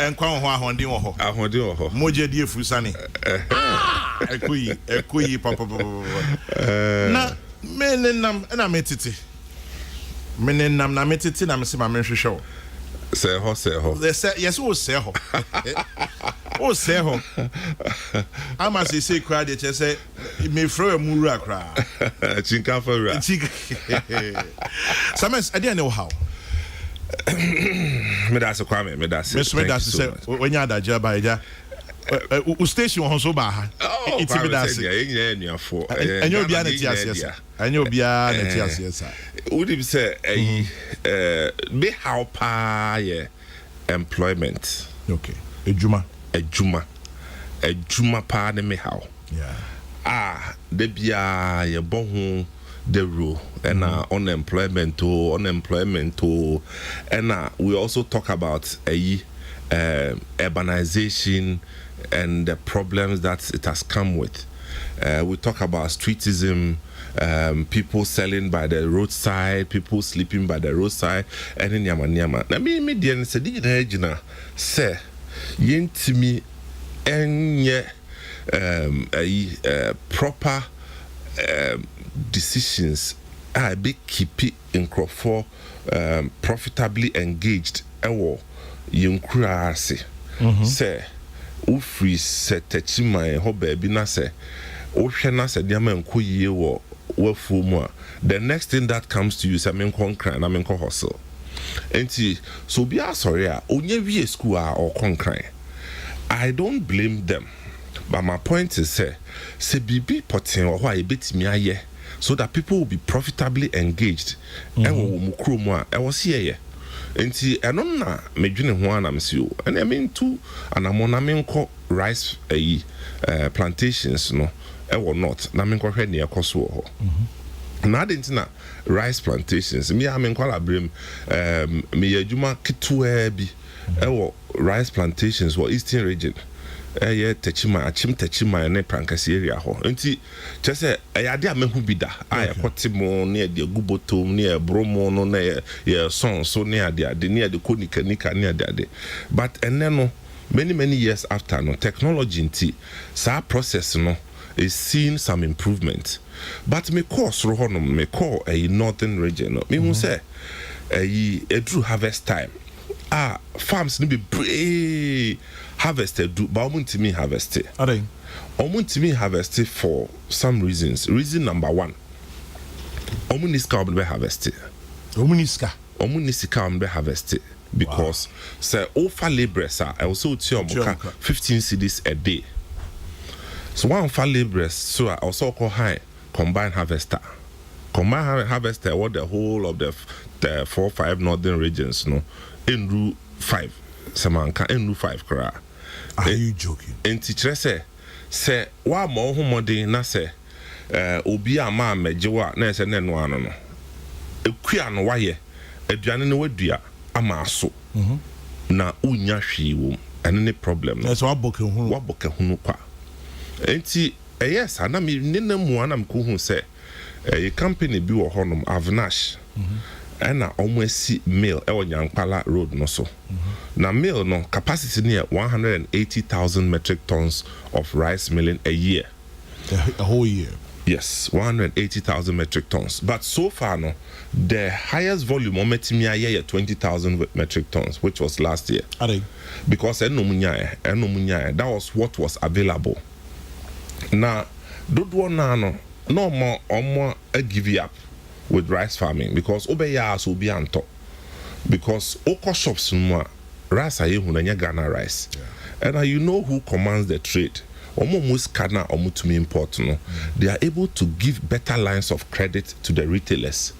enkwa ho ahondi ho moje die fusane ekoyi papa na menenam na metiti menenam na metiti na mse ma menhwehwe say ho yes o say ho o say ho ama say crowd dey say me fro amuru akra chinka fara samas ade na how me da se kwame me da se say when you adaja ba eja u station ho so ba ha it's me da se enuafo enyo bia na ti asesa enyo bia na ti asesa would be say be how pa employment okay ejuma pa ne me how de bia ye bo ho the rule and unemployment and we also talk about urbanization and the problems that it has come with. We talk about streetism, people selling by the roadside, people sleeping by the roadside, and in Yama. Na me dian se di na ejina se yentimi enye proper decisions are be keep in for profitably engaged ewo yinkura ase say ufri setachima ho baby na say ohwe na say dia man koyie wo wafu mu the next thing that comes to you say men konkran na men ko hustle enti so be sorry a onye wie school a or konkran I don't blame them, but my point is say bibi potin or why betimi aye so that people will be profitably engaged ewo mu kromu a ewo se ye enti eno na medwene ho anam se o and I mean too anamona menko rice plantations no ewo not na menko hwe ne ekoso ho na didn't na rice plantations me amenko labrem me yadwuma kitwa bi ewo rice plantations for eastern region Tachima ne prankasi area ho nti chese ayade amehu bida aya kwotimo ne de gubotom ne bromo no na ye son so ne ade ne de konika ne ade but eneno many years after no technology nti sa process no is seeing some improvement but me course ro honom me call a northern region no me hu say a true harvest time farms ni be harvested do but omuntimi harvested omuntimi harvested for some reasons. Reason number one, omuniska be harvested omunisika be harvested because say offer laborers are also tell 15 cedis a day. So one for laborers so I also call high combined harvester what the whole of the 4-5 northern regions no in Ru 5 Samanka in Ru 5 kra. Are you joking? And teacher say wa mo homode na say obi ama mejewa na say nenu ano no ekua no waye aduane no wadua ama aso na unya hwi wo ene ne problem no so waboke hunu kwa enti yes ana me nenam ana mko hu say a company bi wo honom Avnash and almost mill Nyankpala road no so. Now mill no capacity near 180,000 metric tons of rice milling a year. A whole year. Yes, 180,000 metric tons. But so far no, the highest volume on metimia year 20,000 metric tons, which was last year. Because that was what was available. Now, don't want no more give you up with rice farming because obeya so be anto because oko shops no rice aye hu na Ghana rice and you know who commands the trade omo muskana omutumi import no they are able to give better lines of credit to the retailers.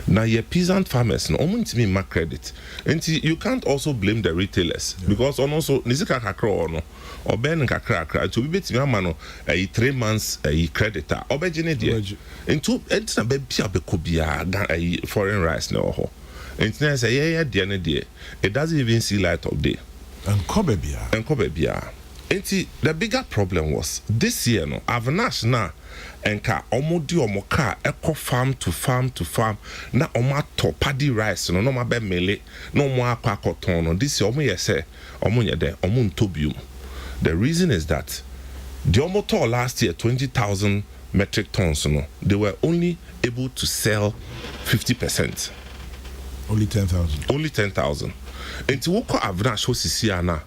Now your peasant farmers no omutimi ma credit and you can't also blame the retailers because also nizika kakra no oben kakra to be betimi ama no 3 months creditor obegene dey into entina be bia be ko bia foreign rice no ho entina say dey na dey it doesn't even see light of day and kobe bia enti the bigger problem was this year no Avnash na enka omo di omo car eko farm to farm to farm na omo ato paddy rice no ma be mele no omo akwa akoton no this omo ye say omo nye de omo ntobium. The reason is that the omo to last year 20,000 metric tons no they were only able to sell 50%. Only 10,000. Only 10,000. Until woko avna show sisiana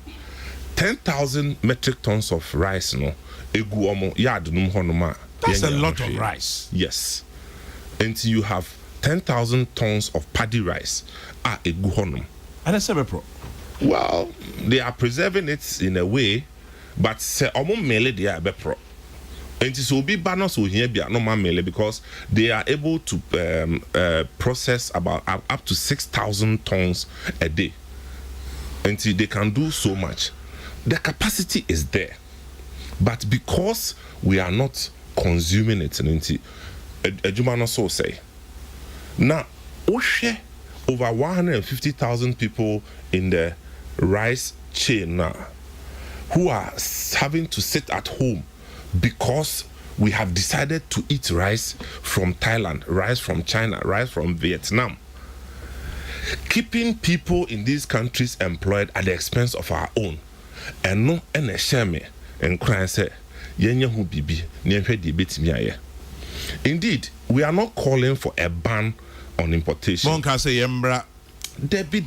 10,000 metric tons of rice no egu omo yard num honoma. That's a lot of rice. Yes. Until you have 10,000 tons of paddy rice egu honum. And that's a pro. Well, they are preserving it in a way, but se omo mele they are pro. And it will be banners will here be normal mele because they are able to process about up to 6,000 tons a day. And they can do so much. The capacity is there, but because we are not consuming it, Ejumano so say. Now, over 150,000 people in the rice chain now who are having to sit at home because we have decided to eat rice from Thailand, rice from China, rice from Vietnam. Keeping people in these countries employed at the expense of our own. And no ene shame and cry say yenye hu bibi nienhwe di betimi aye. Indeed, we are not calling for a ban on importation. Monka say yembra Debbie.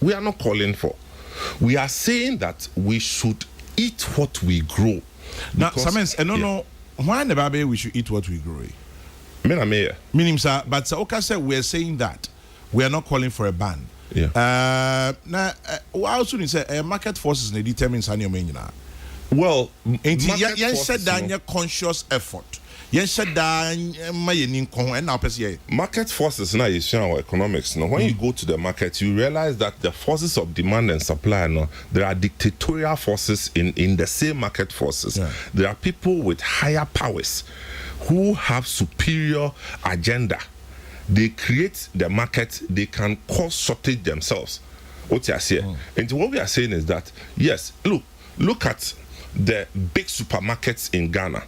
We are not calling for. We are saying that we should eat what we grow. Now, Samens, no, why the baby we should eat what we grow? Meaning, sir, but sir, okay, sir, we are saying that we are not calling for a ban. Yeah. Now, also say market forces they determine any of well, you said that your conscious effort. Yes, market forces now is our economics. Now, when you go to the market, you realize that the forces of demand and supply, no, there are dictatorial forces in the same market forces. Yeah. There are people with higher powers who have superior agenda. They create the market, they can cause shortage themselves. What you are saying? And what we are saying is that, yes, look at the big supermarkets in Ghana.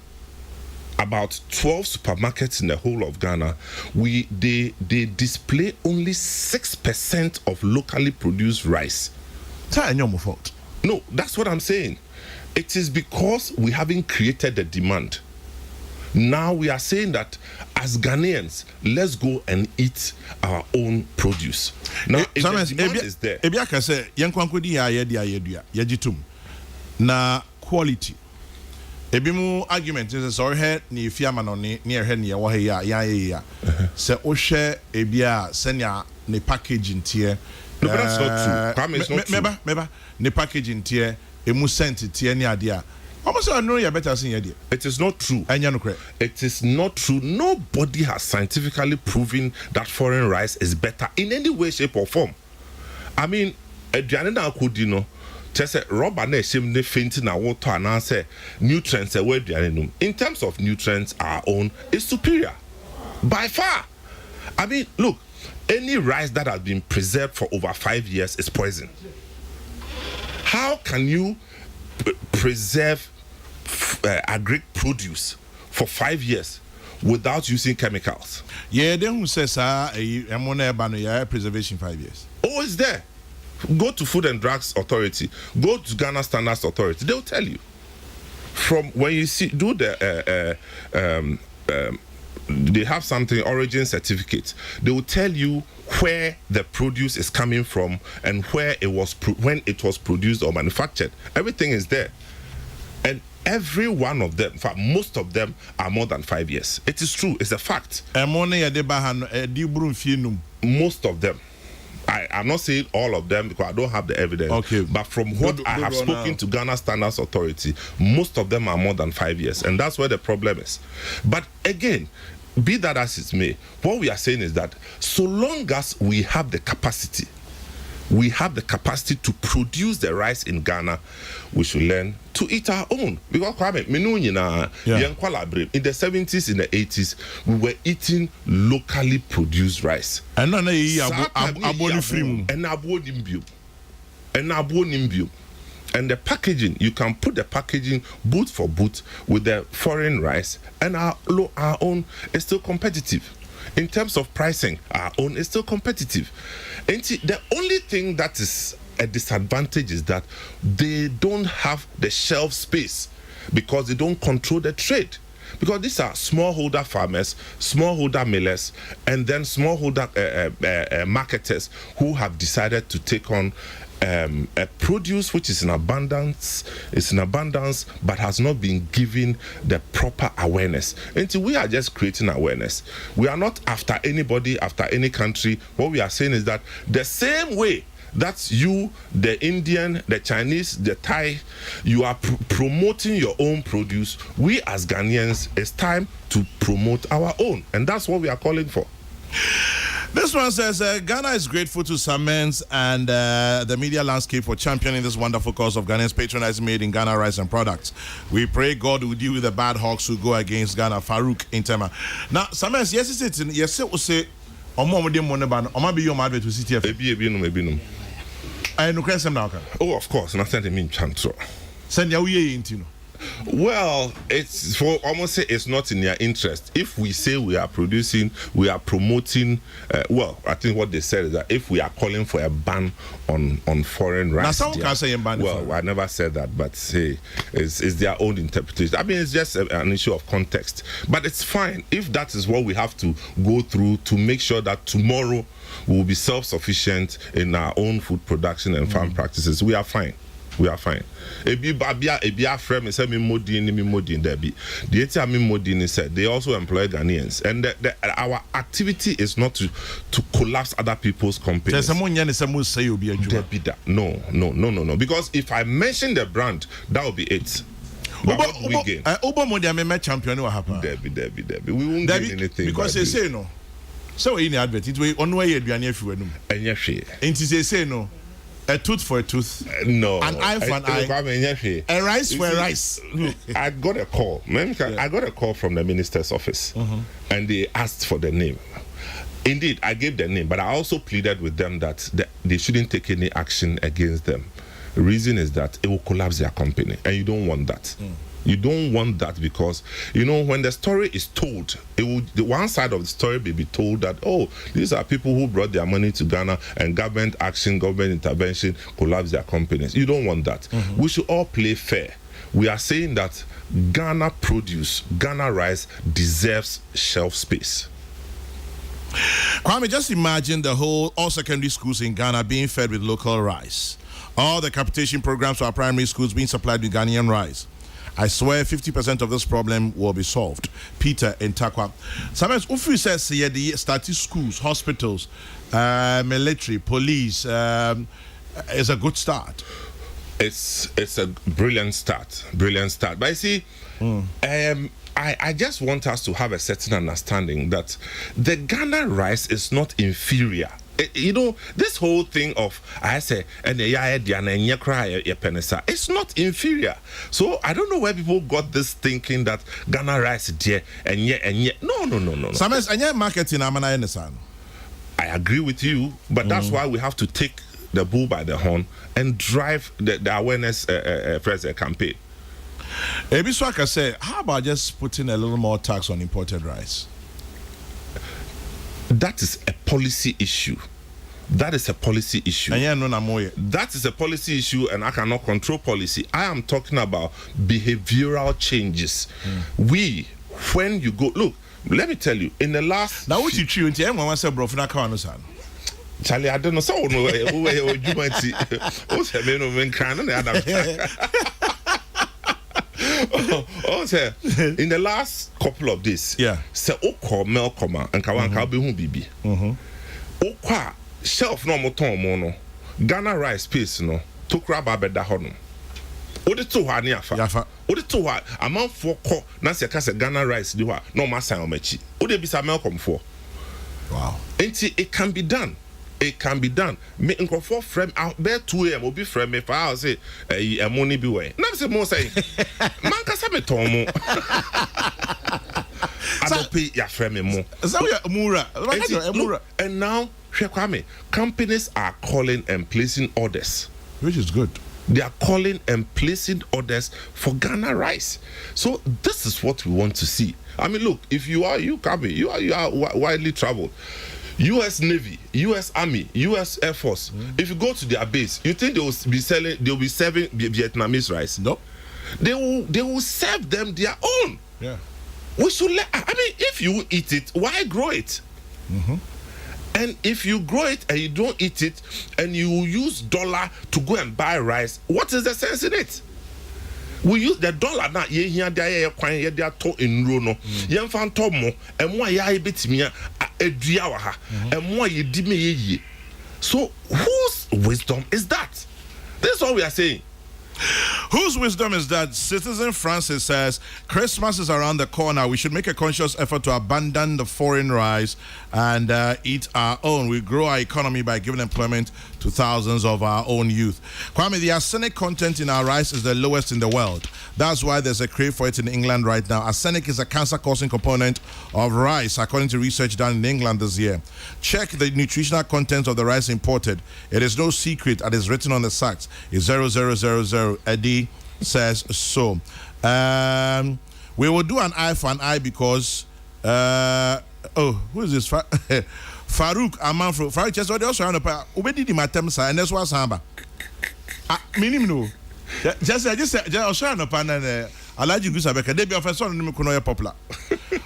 About 12 supermarkets in the whole of Ghana, they display only 6% of locally produced rice. Fault. No, that's what I'm saying. It is because we haven't created the demand. Now we are saying that as Ghanaians, let's go and eat our own produce. Now, if the demand is there. Ebiaka say, yankwankudi ya na quality. Ebimu argument is sorry head ni fiama no ni he ni wo he ya se o hwe ebia senya ne packaging tie no, but that's not true. It's not true. Meba ne packaging tie emu scent tie ni ade a almost I know you better seen here. It is not true. It is not true. Nobody has scientifically proven that foreign rice is better in any way, shape, or form. I mean, just say rubber na shim ne fainting na water and answer nutrients in terms of nutrients, our own is superior by far. I mean, look, any rice that has been preserved for over 5 years is poison. How can you preserve agric produce for 5 years without using chemicals? Yeah, then who says preservation 5 years? Oh, it's there. Go to Food and Drugs Authority, go to Ghana Standards Authority, they'll tell you. From when you see they have something, origin certificate, they will tell you where the produce is coming from and where it was when it was produced or manufactured. Everything is there. And every one of them, in fact, most of them are more than 5 years. It is true, it's a fact. Most of them. I'm not saying all of them because I don't have the evidence. Okay. But from what I have spoken to Ghana Standards Authority, most of them are more than 5 years. And that's where the problem is. But again, be that as it may, what we are saying is that so long as we have the capacity to produce the rice in Ghana, we should learn to eat our own. Because in the 70s, in the 80s, we were eating locally produced rice. And And the packaging, you can put the packaging boot for boot with the foreign rice, and our own is still competitive. In terms of pricing, our own is still competitive. And the only thing that is a disadvantage is that they don't have the shelf space because they don't control the trade. Because these are smallholder farmers, smallholder millers, and then smallholder marketers who have decided to take on a produce which is in abundance, but has not been given the proper awareness. Until we are just creating awareness. We are not after anybody, after any country. What we are saying is that the same way that's you, the Indian, the Chinese, the Thai, you are promoting your own produce. We as Ghanaians, it's time to promote our own. And that's what we are calling for. This one says, Ghana is grateful to Attah-Mensah and the media landscape for championing this wonderful cause of Ghanaians patronizing made in Ghana rice and products. We pray God will deal with the bad hawks who go against Ghana. Farouk in Tema. Now, Attah-Mensah, yes, it was say, oh, of course, nothing to mean chantro. Send your way into. Well, it's for almost say it's not in their interest. If we say we are producing, we are promoting. Well, I think what they said is that if we are calling for a ban on foreign rice, now someone can say a ban. Well, I never said that, but hey, it's their own interpretation. I mean, it's just an issue of context. But it's fine if that is what we have to go through to make sure that tomorrow we will be self-sufficient in our own food production and farm practices. We are fine. We are fine. Ebia frame is me modin debi. The ATM modin said they also employ Ghanaians, and our activity is not to collapse other people's companies. No. Because if I mention the brand, that will be it. But what we gain? Champion what happened? Debbie. We won't gain anything because they say no. So in the advert, it will on way you if you know. And they say no. A tooth for a tooth. No. An eye for an eye. A rice for a rice. Look, I got a call. I got a call from the minister's office, and they asked for the name. Indeed, I gave the name, but I also pleaded with them that they shouldn't take any action against them. The reason is that it will collapse their company, and you don't want that. You don't want that because, you know, when the story is told, the one side of the story may be told that, oh, these are people who brought their money to Ghana and government action, government intervention collapse their companies. You don't want that. We should all play fair. We are saying that Ghana produce, Ghana rice deserves shelf space. Kwame, just imagine all secondary schools in Ghana being fed with local rice. All the capitation programs for our primary schools being supplied with Ghanaian rice. I swear 50% of this problem will be solved. Peter in Takwa. Sometimes Ufu says the starting schools, hospitals, military, police is a good start. It's a brilliant start. But you see, I just want us to have a certain understanding that the Ghana rice is not inferior. You know, this whole thing of I say and it's not inferior. So I don't know where people got this thinking that Ghana rice there and yet. No. Sometimes marketing I agree with you, but that's why we have to take the bull by the horn and drive the awareness campaign. Ebiswaka say, how about just putting a little more tax on imported rice? That is a policy issue. That is a policy issue, and I cannot control policy. I am talking about behavioral changes. When you go, look, let me tell you, in the last... Now, what you choose, Charlie, I don't know. So, you might see. In the last couple of days, say Oko Melkoma and Kawanka Behu Bibi. Okwa shelf no moton mono. Ghana rice piece no. Tokra babeda hono. Odi to ha ni afa. Odi to ha amount for ko na se ka se Ghana rice di ho no ma san omachi. Odi bisa Melkom for. Wow. Enti it can be done. It can be done. Me nkofo frame out there 2 am obi frame me fa I say money be way. Na say mo say man ka me ton mo. I don't pay your frame mo. And now companies are calling and placing orders, which is good. They are calling and placing orders for Ghana rice. So this is what we want to see. I mean, look, if you are widely traveled. U.S. Navy, U.S. Army, U.S. Air Force. If you go to their base, you think they'll be serving Vietnamese rice? Nope. They will serve them their own. Yeah. We should if you eat it, why grow it? And if you grow it and you don't eat it, and you use dollar to go and buy rice, what is the sense in it? We use the dollar now. Ye here there kwan ye there to enro no. Ye mfa ntɔ mo emo ya ebetimi adua wa ha. Emo ye di me ye. So whose wisdom is that? This is what we are saying. Whose wisdom is that? Citizen Francis says, Christmas is around the corner. We should make a conscious effort to abandon the foreign rice and eat our own. We grow our economy by giving employment to thousands of our own youth. Kwame, the arsenic content in our rice is the lowest in the world. That's why there's a crave for it in England right now. Arsenic is a cancer-causing component of rice, according to research done in England this year. Check the nutritional content of the rice imported. It is no secret, and it's written on the sacks. It's 0000. Eddie says so. We will do an eye for an eye because who is this? Farouk Amanfro. Farouk just what also on the Ubedi di Attah-Mensah and that's what's hamba. Minimum no. Just also on the panel. Alaji Gusabeka. They be officer on the Kunoya popular.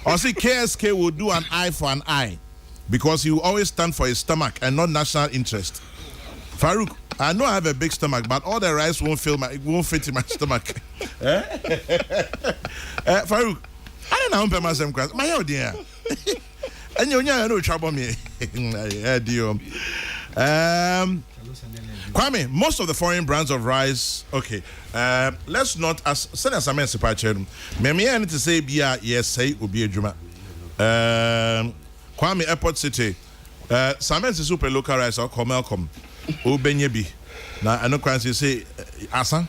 Or see KSK will do an eye for an eye because he will always stand for his stomach and not national interest. Farouk, I know I have a big stomach, but all the rice won't fit in my stomach. Farouk, I don't know myself. My own dear. And you know trouble me. Kwame, most of the foreign brands of rice. Okay, let's not send us a message. Maybe I need to say, yes, say, Ubi Juma. Kwame Airport City. Samens is super local rice or Comelcom. Ubenyebi. Now, I know Kwanzi say, Asa.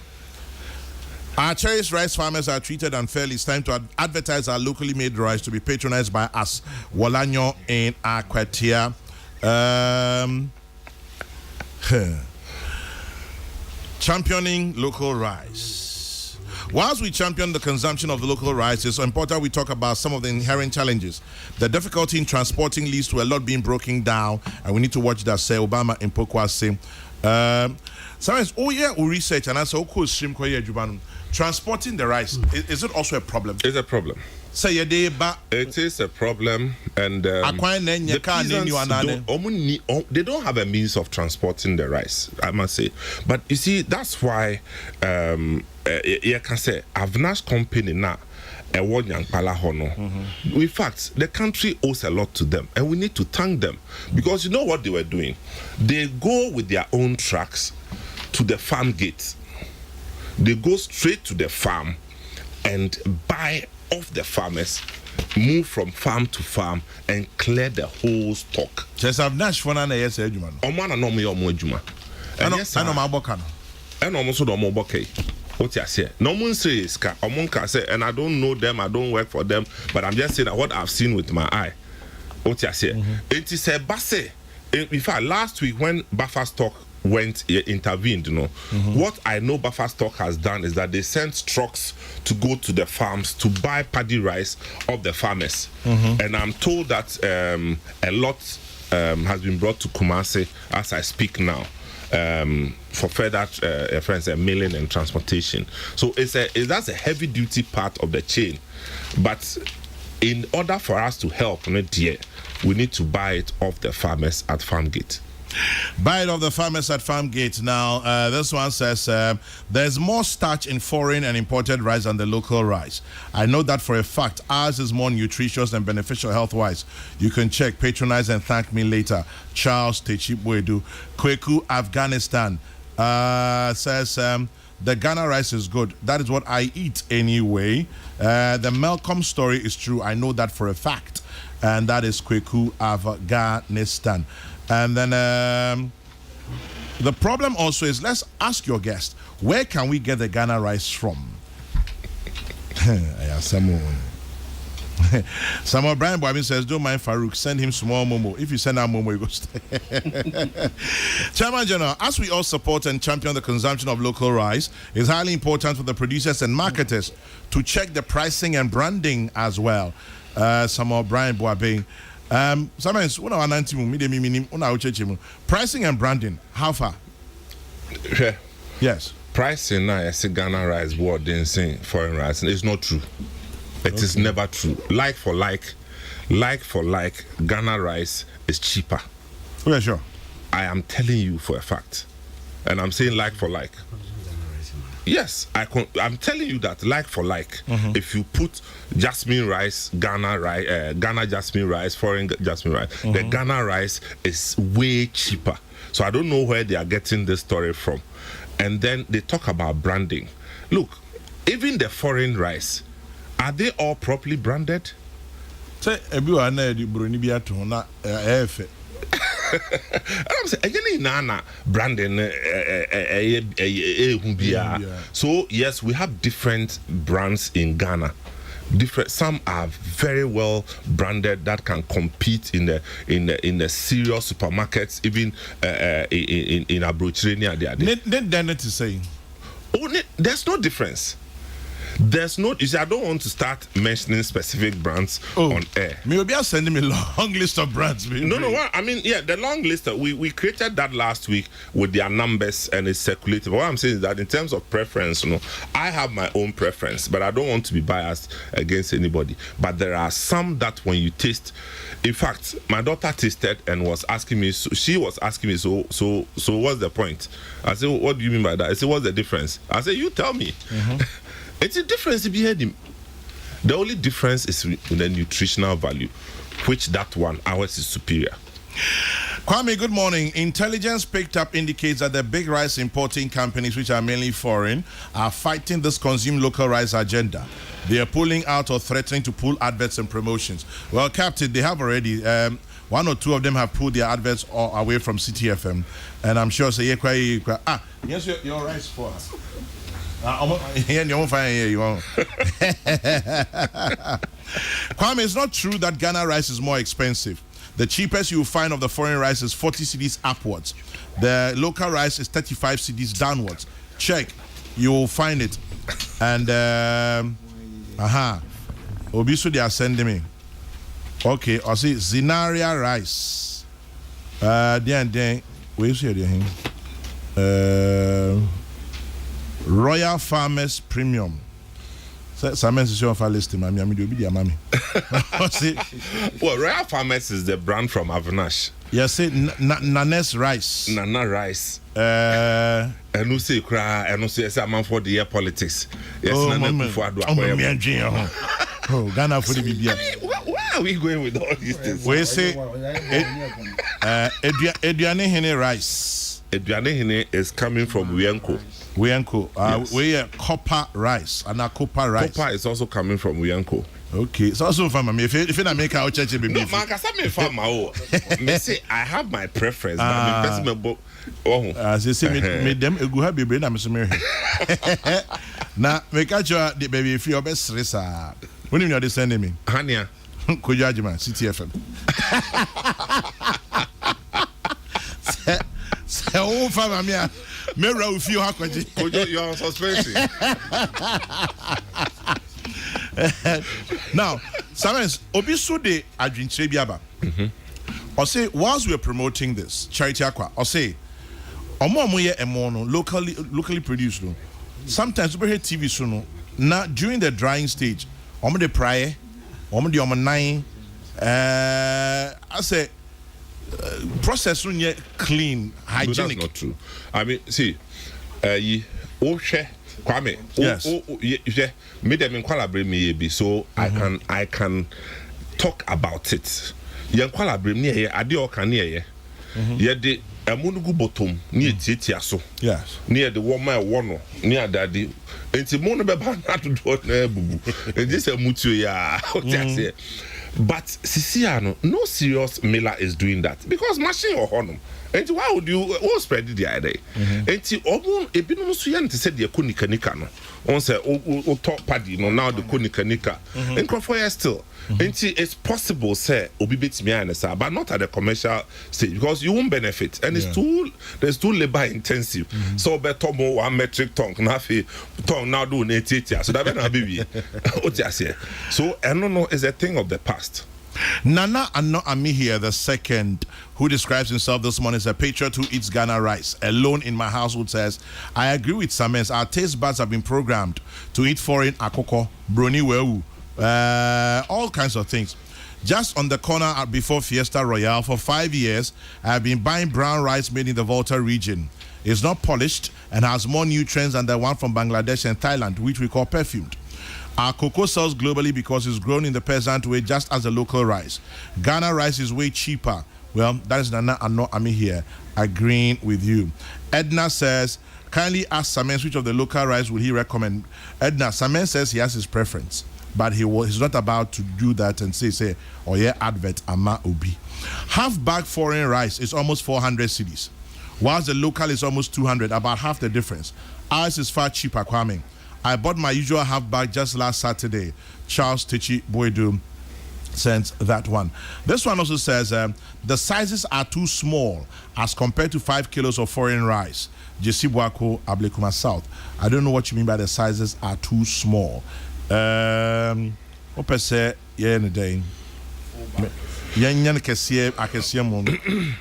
Our cherished rice farmers are treated unfairly. It's time to advertise our locally made rice to be patronized by us. Walanyo in Aquatia. Championing local rice. Whilst we champion the consumption of the local rice, it's important we talk about some of the inherent challenges. The difficulty in transporting leads to a lot being broken down, and we need to watch that. Say Obama in Pokwase. Sometimes, we research and answer. Transporting the rice is it also a problem? It's a problem. Say it is a problem, and the peasants they don't have a means of transporting the rice, I must say. But you see, that's why you can say Avnash company now. In fact, the country owes a lot to them, and we need to thank them because you know what they were doing? They go with their own trucks to the farm gate. They go straight to the farm and buy off the farmers, move from farm to farm, and clear the whole stock. Just have Nash for an AS Edgeman. Omana no me omojuma. And yes, I know my bocano. And almost no more bokeh. What I say? No one says, Omonka say, and I don't know them, I don't work for them, but I'm just saying what I've seen with my eye. What I say? It is a basse. In fact, last week when buffer stock intervened, you know, what I know buffer stock has done is that they sent trucks to go to the farms to buy paddy rice of the farmers. And I'm told that a lot has been brought to Kumasi as I speak now. For further milling and transportation. So that's a heavy duty part of the chain. But in order for us to help, we need to buy it off the farmers at farm gate. Buy it off the farmers at farm gate. Now, this one says there's more starch in foreign and imported rice than the local rice. I know that for a fact. Ours is more nutritious and beneficial health-wise. You can check, patronize, and thank me later. Charles Techibwedu, Kweku, Afghanistan, says the Ghana rice is good. That is what I eat anyway. The Malcolm story is true. I know that for a fact. And that is Kweku, Afghanistan. And then the problem also is, let's ask your guest, where can we get the Ghana rice from? Samuel Brian Boabin says, don't mind Farouk, send him small momo. If you send out momo, you go stay. Chairman General, as we all support and champion the consumption of local rice, it's highly important for the producers and marketers to check the pricing and branding as well. Samuel Brian Boabin. Sometimes when I pricing and branding, how far? Yeah. Yes. Pricing now, I say Ghana rice board didn't say foreign rice. It's not true. It is never true. Like for like, Ghana rice is cheaper. Yeah, sure. I am telling you for a fact, and I'm saying like for like. Yes, I'm telling you that like for like. If you put jasmine rice, Ghana jasmine rice, foreign jasmine rice, the Ghana rice is way cheaper. So I don't know where they are getting this story from. And then they talk about branding. Look, even the foreign rice, are they all properly branded? Say, everyone na I'm saying, again, nana branding. So yes, we have different brands in Ghana. Some are very well branded that can compete in the serious supermarkets, even in Abrochirenia. Then to say, there's no difference. There's no. You see, I don't want to start mentioning specific brands on air. Maybe you're sending me a long list of brands. Maybe. No. I mean, yeah, the long list. We created that last week with their numbers and it's circulated. But what I'm saying is that in terms of preference, I have my own preference, but I don't want to be biased against anybody. But there are some that when you taste, in fact, my daughter tasted and was asking me. She was asking me. So what's the point? I said, what do you mean by that? I said, what's the difference? I said, you tell me. It's a difference if you heard him. The only difference is the nutritional value, which that one, ours is superior. Kwame, good morning. Intelligence picked up indicates that the big rice importing companies, which are mainly foreign, are fighting this consume local rice agenda. They are pulling out or threatening to pull adverts and promotions. Well, Captain, they have already. One or two of them have pulled their adverts away from CTFM. And I'm sure, yes, your rice for us. Kwame, it's not true that Ghana rice is more expensive. The cheapest you will find of the foreign rice is 40 cedis upwards. The local rice is 35 cedis downwards. Check, you will find it. And Obisu, they are sending me. Okay, I see Zinaria rice. Then where is it? Royal Farmers Premium. Some is your list, mommy. Well, Royal Farmers is the brand from Avinash. Yes, Nanes rice. Nana rice. And who say cry? And who say I'm for the year politics? Yes, Oh, Ghana for the BBI. Where are we going with all these things? We say Ediane Hene rice. Ediane Hene is coming from Wienko. Yes. We are copper rice and a copper rice. Copper is also coming from Wienko. Okay, it's also from me. If you not make our church, no, man, me say I have my preference. As you say, me them a good happy brain. I'm sorry. Now, make sure the baby if your best racer. When you are sending me, Hania, could you judge man? CTFM. Oh, family. Mirror if you have you are suspecting. Now, sometimes Obisu de Adwin Chebiaba. Or say, whilst we are promoting this charity aqua, or say, locally produced. Sometimes we hear TV soon. Now during the drying stage, the prior, the nine. I say. Process clean, hygienic. No, that's not true. I mean, see, Kwame, yes, me them in collaborate me be so I can talk about it. Yan collaborate me here, ade o kan here. Ye de amunugu bottom ni etiatia so. Yes. Near the woman wono, near daddy. Enti mo no be ba na to do na bubu. This a mutu ya. But Sisiano, no serious miller is doing that because machine or honum. And why would you spread the idea? And see, Ebinum Suyan said the Kunikanika no. On say, top paddy, no, now the Kunikanika. And Crawford still. And see, it's possible, say, Obibits me and but not at the commercial stage because you won't benefit. And there's too labor intensive. So, Betomo, 1 metric ton, Nafi, ton now do 80. So, that better be. So, I don't know, is a thing of the past. Nana Attah-Mensah here, the second, who describes himself this morning as a patriot who eats Ghana rice alone in my household, says, I agree with Samens. Our taste buds have been programmed to eat foreign akoko, broni wewu, all kinds of things. Just on the corner before Fiesta Royale, for 5 years, I have been buying brown rice made in the Volta region. It's not polished and has more nutrients than the one from Bangladesh and Thailand, which we call perfumed. Our cocoa sells globally because it's grown in the peasant way, just as the local rice. Ghana rice is way cheaper. Well, that is Nana Attah-Mensah here, agreeing with you. Edna says, kindly ask Samens which of the local rice would he recommend. Edna, Samens says he has his preference, but he's not about to do that and say, oh yeah, advert ama obi. Half bag foreign rice is almost 400 cedis, whilst the local is almost 200, about half the difference. Ours is far cheaper, Kwame. I bought my usual half bag just last Saturday. Charles Tichi Boydum sends that one. This one also says the sizes are too small as compared to 5 kilos of foreign rice. Jesse Boako, Ablekuma South. I don't know what you mean by the sizes are too small. What per se, yeah, in the day. Yan Kessie, I can see a moment.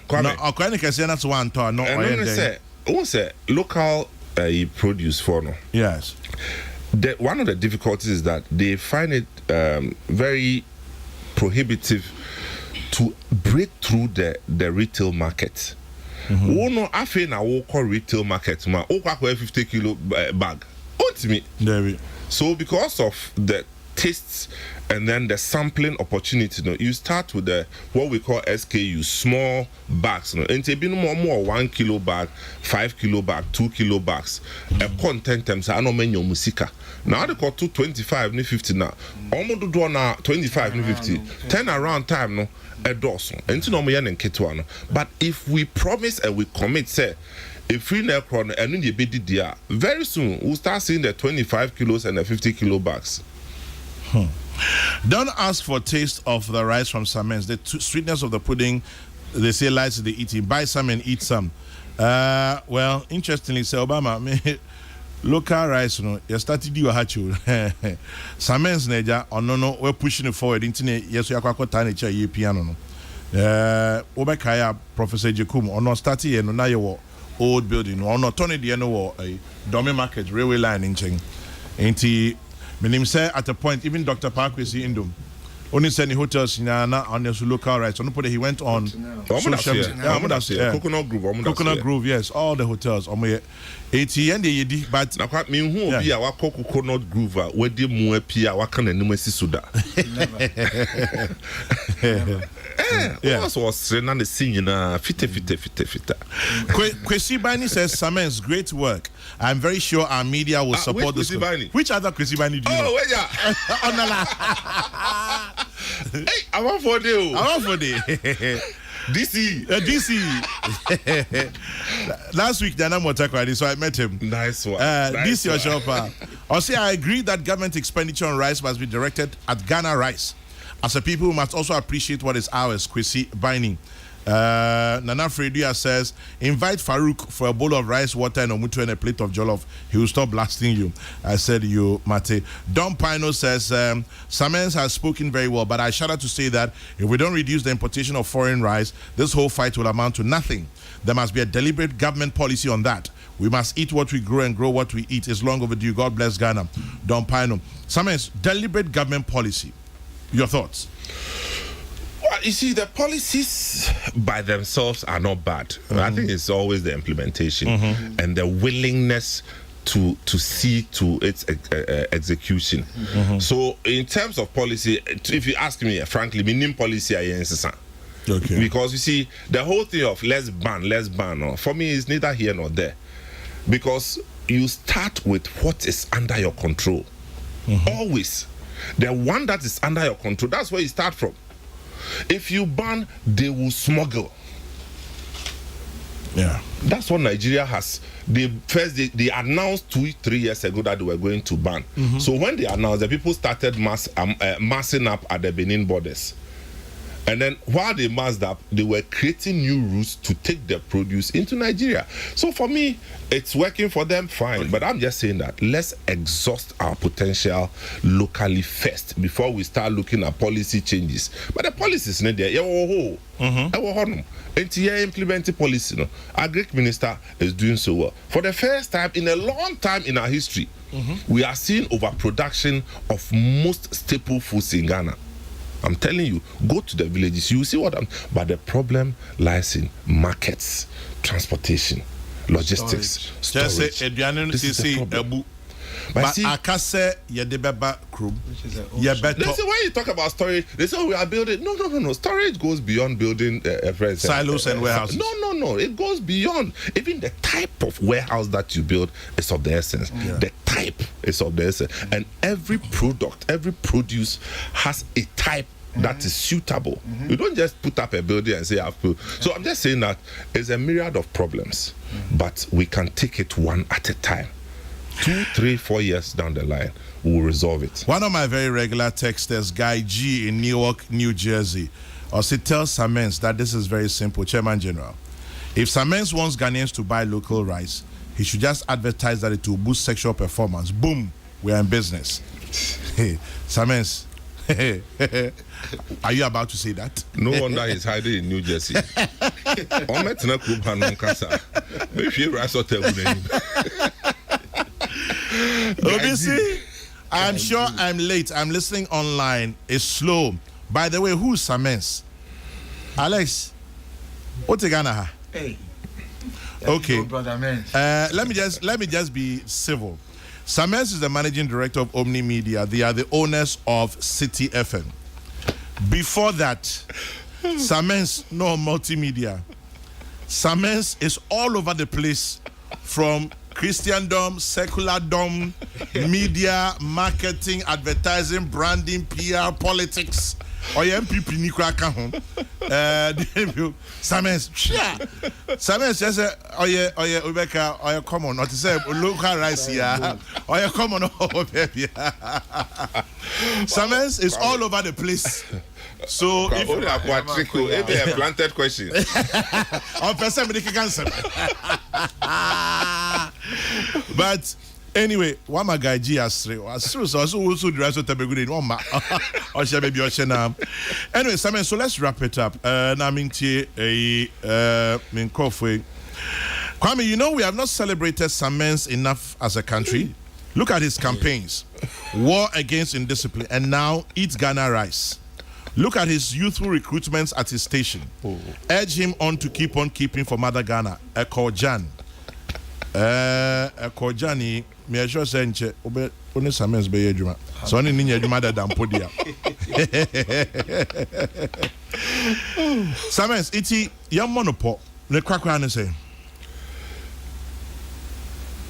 That's one to no, I say local produce for no. Yes. One of the difficulties is that they find it very prohibitive to break through the retail market. No, I feel now we call retail market. Ma, 50 kilo bag. Ultimately, so because of the tastes and then the sampling opportunity, you start with the what we call SKU, small bags. And they be more 1 kilo bag, 5 kilo bag, 2 kilo bags. A content terms I know menu musika. Now they call 225 ni 50 now. Almost do draw now 25 ni 50. 10 around time no a dozen. And to know me and ketwana. But if we promise and we commit, say if we never crown and in the BDDR, very soon we'll start seeing the 25 kilos and the 50 kilo bags. Don't ask for taste of the rice from Samens. The sweetness of the pudding, they say, lies in the eating. Buy some and eat some. Well, interestingly, say Obama, local rice, you started you hachu. Samens neja, no, we're pushing it forward. Internet, yes, we are quite tiny chair, piano. Obekaya, Professor Jakum, or not starting and now you old building, or not Tony Diano, a dummy market, railway line in Cheng. Ain't he? My name say at a point, even Dr. Parkwesi Indom only sending hotels in on the local rights. He went on Coconut Grove. Coconut Grove, yes, all the hotels. On my 80 and the but now me who be our Coconut Grove where the more pia wakan and numesi suda. Was Renan the singing fita. Kwesi Bani says Samens, great work. I'm very sure our media will support this. Which other Kwesi Bani do you know? Hey, I want for you. DC. Last week, Dana Motakwadi, so I met him. Nice one. DC your shopper. I'll say I agree that government expenditure on rice must be directed at Ghana rice. As a people, we must also appreciate what is ours, Kwesi Bani. Nana Fredia says, invite Farouk for a bowl of rice, water, and omutu and a plate of jollof. He will stop blasting you. I said, you, Mate. Don Pino says, Samens has spoken very well, but I shudder to say that if we don't reduce the importation of foreign rice, this whole fight will amount to nothing. There must be a deliberate government policy on that. We must eat what we grow and grow what we eat. It's long overdue. God bless Ghana. Don Pino. Samens, deliberate government policy. Your thoughts? Well, you see, the policies by themselves are not bad. I think it's always the implementation and the willingness to see to its execution. So, in terms of policy, if you ask me, frankly, minimum policy I okay. Because you see, the whole thing of let's ban, for me is neither here nor there. Because you start with what is under your control. Always. The one that is under your control, that's where you start from. If you ban, they will smuggle. Yeah. That's what Nigeria has. They announced 2-3 years ago that they were going to ban. So when they announced, the people started massing up at the Benin borders. And then while they massed up, they were creating new routes to take their produce into Nigeria. So for me, it's working for them, fine. But I'm just saying that let's exhaust our potential locally first before we start looking at policy changes. But the policy is not there. Implementing policy. No, our Greek minister is doing so well. For the first time in a long time in our history, we are seeing overproduction of most staple foods in Ghana. I'm telling you, go to the villages, you will see but the problem lies in markets, transportation, logistics, storage. This is the problem. But see, Akase Yedebeba Krum. They say when you talk about storage, they say we are building. No. Storage goes beyond building silos and warehouses. No. It goes beyond. Even the type of warehouse that you build is of the essence. The type is of the essence. And every product, every produce has a type that is suitable. You don't just put up a building and say, So I'm just saying that it's a myriad of problems, but we can take it one at a time. 2, 3, 4 years down the line, we'll resolve it. One of my very regular texters, Guy G in Newark, New Jersey, also tells Samens that this is very simple, Chairman General. If Samens wants Ghanaians to buy local rice, he should just advertise that it will boost sexual performance. Boom, we are in business. Hey, Samens, are you about to say that? No wonder he's hiding in New Jersey. Obviously, I'm sure I'm late. I'm listening online. It's slow. By the way, who's Samens? Alex, what's the Ghana? Hey. Okay. Brother, man. Let me just be civil. Samens is the managing director of Omni Media. They are the owners of City FM. Before that, Samens no multimedia. Samens is all over the place, from Christendom, seculardom, media, marketing, advertising, branding, PR, politics. Oye MPP ni kwa ka ho. Samens, Samens just say oye Obeka, oye common, not to say local rice here. Oye common oh baby. Samens is all over the place. So if you are a planted question. On person me cancer. But anyway, one my guy G has so also the rest of the good one ma or shall be anyway, Simon, so let's wrap it up. Na minti min coffee. Kwame, you know we have not celebrated Samens enough as a country. Look at his campaigns. War against indiscipline, and now Eat Ghana Rice. Look at his youthful recruitments at his station. Urge him on to keep on keeping for Mother Ghana. Ekojan. Ekojani, me sure say nche obe one Samens be adwuma. So oni nya adwuma da dampodia. Samens iti yam monopo ne kwakwa ne say.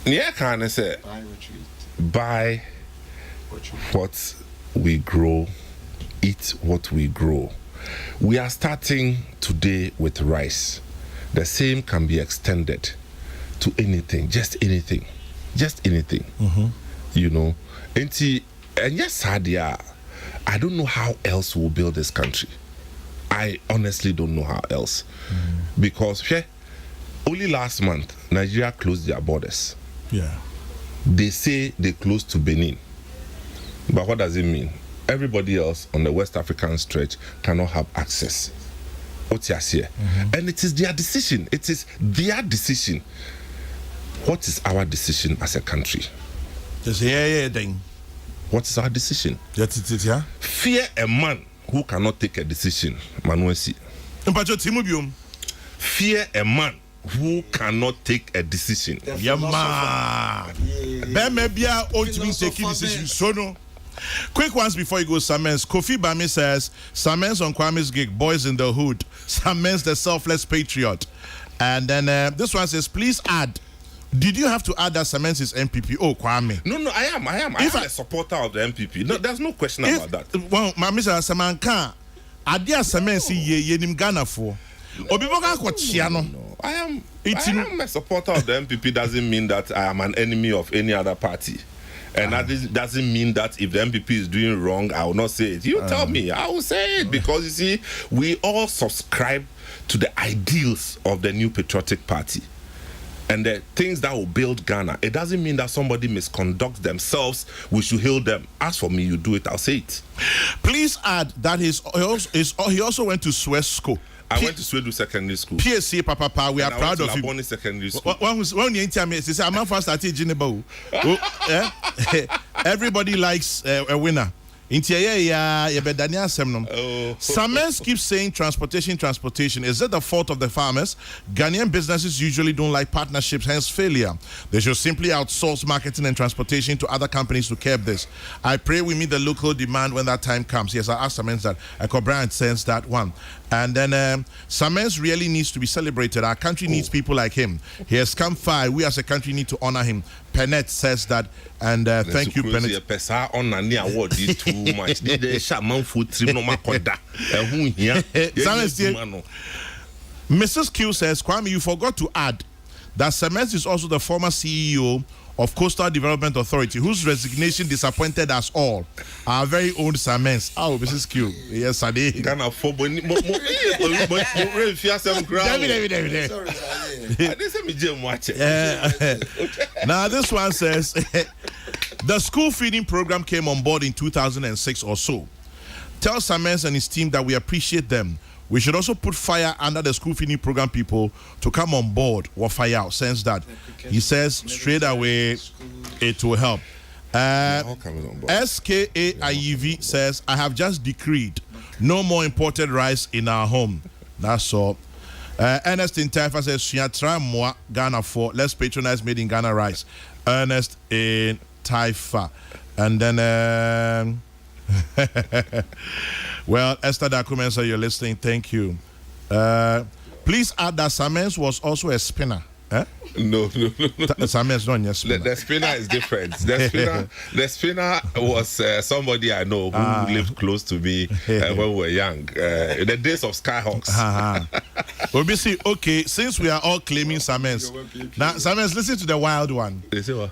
Yeah, can I say buy what we grow, eat what we grow. We are starting today with rice. The same can be extended to anything, just anything. You know, and yes, Sadia, I don't know how else we'll build this country. I honestly don't know how else, because only last month Nigeria closed their borders. Yeah, they say they closed to Benin, but what does it mean? Everybody else on the West African stretch cannot have access. And it is their decision. It is their decision. What is our decision as a country? What is our decision? Fear a man who cannot take a decision. Fear a man who cannot take a decision. Quick ones before you go, Samens. Kofi Bami says, Samens on Kwame's gig, boys in the hood. Samens the selfless patriot. And then this one says, please add. Did you have to add that Samens is MPP? Oh, Kwame. No, I am. I am a supporter of the MPP. No, there's no question about that. Well, Mami says, Samanka, Adia Samens ye nim Ghana for. Obiboga kwa chiano. I am a supporter of the MPP doesn't mean that I am an enemy of any other party. And that doesn't mean that if the MPP is doing wrong, I will not say it. You tell me, I will say it. Because you see, we all subscribe to the ideals of the New Patriotic Party. And the things that will build Ghana. It doesn't mean that somebody misconducts themselves. We should hail them. As for me, you do it, I'll say it. Please add that he also went to Swiss School. I went to Swedu Secondary School. PSC, Papa, we are proud of him. Labone Secondary School. When you tell me, say, I'm first at Jinebo. Everybody likes a winner. Samens keeps saying transportation. Is it the fault of the farmers? Ghanaian businesses usually don't like partnerships, hence failure. They should simply outsource marketing and transportation to other companies to curb this. I pray we meet the local demand when that time comes. Yes, I asked Samens that. Echo Bryant sends that one. And then Samens really needs to be celebrated. Our country needs people like him. He has come far. We as a country need to honor him. Penet says that, and thank you, Penet. Too much. Mrs. Q says, Kwame, you forgot to add that Samens is also the former CEO of Coastal Development Authority, whose resignation disappointed us all. Our very own Samens. Oh, Mrs. Q. Yes, I did. Now, this one says, the school feeding program came on board in 2006 or so. Tell Samens and his team that we appreciate them. We should also put fire under the school feeding program people to come on board or fire out. Sense that he says straight away it will help. SKAIEV says, I have just decreed no more imported rice in our home. That's all. Ernest in Taifa says, Shiatra moi Ghana for let's patronize made in Ghana rice. Ernest in Taifa. And then well, Esther Attah-Mensah, you're listening. Thank you. Please add that Samens was also a spinner. No. Samens not yes. The spinner is different. The spinner was somebody I know who lived close to me when we were young. In the days of Skyhawks. Okay, since we are all claiming Samens. Now, Samens, listen to the wild one.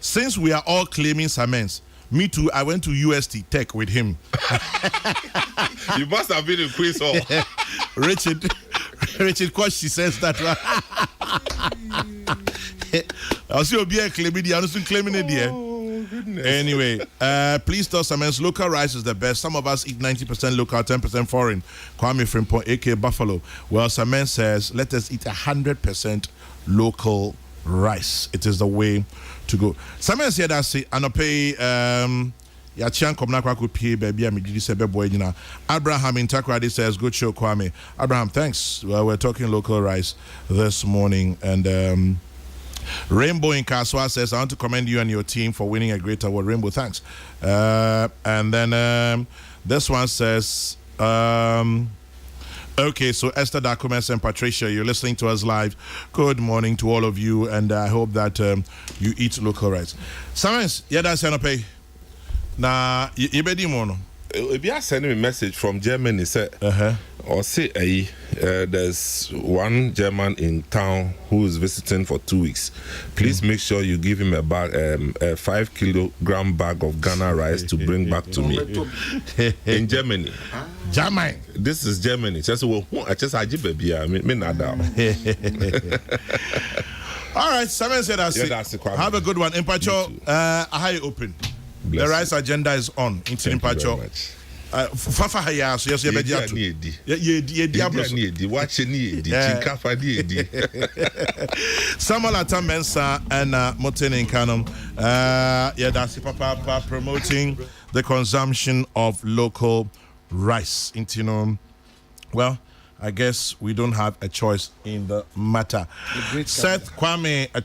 Since we are all claiming Samens, me too, I went to UST Tech with him. You must have been in Queen's Hall. Richard Koshi says that. I'll see you be claiming it there. Anyway, please tell Samens local rice is the best. Some of us eat 90% local, 10% foreign. Kwame Frimpong, AK Buffalo. Well, Samens says let us eat 100% local rice. It is the way to go. Samens here that say anope Yachian Komnakwa could pay baby and say boy. Abraham in Takrady says good show, Kwame. Abraham, thanks. Well, we're talking local rice this morning. And Rainbow in Kaswa says, I want to commend you and your team for winning a great award. Rainbow, thanks. And then this one says, okay, so Esther Attah-Mensah and Patricia, you're listening to us live. Good morning to all of you, and I hope that you eat local rice. Samens, that's pay. Na ibedi mono. If you are sending me a message from Germany, say, or say, there's one German in town who is visiting for 2 weeks. Please make sure you give him a 5 kilogram bag of Ghana rice to bring back to me in Germany. Germany. This is Germany. Just baby. All right, Simon said that's it. Have a good one. Impacho, I open. The rice agenda is on. Thank you very much. Fafa haya so yes ye beji ato ye diablos watch ni chinkafa di Samuel Attah-Mensah and Motene Nkanum that's papa promoting the consumption of local rice. Well, I guess we don't have a choice in the matter. Seth Kwame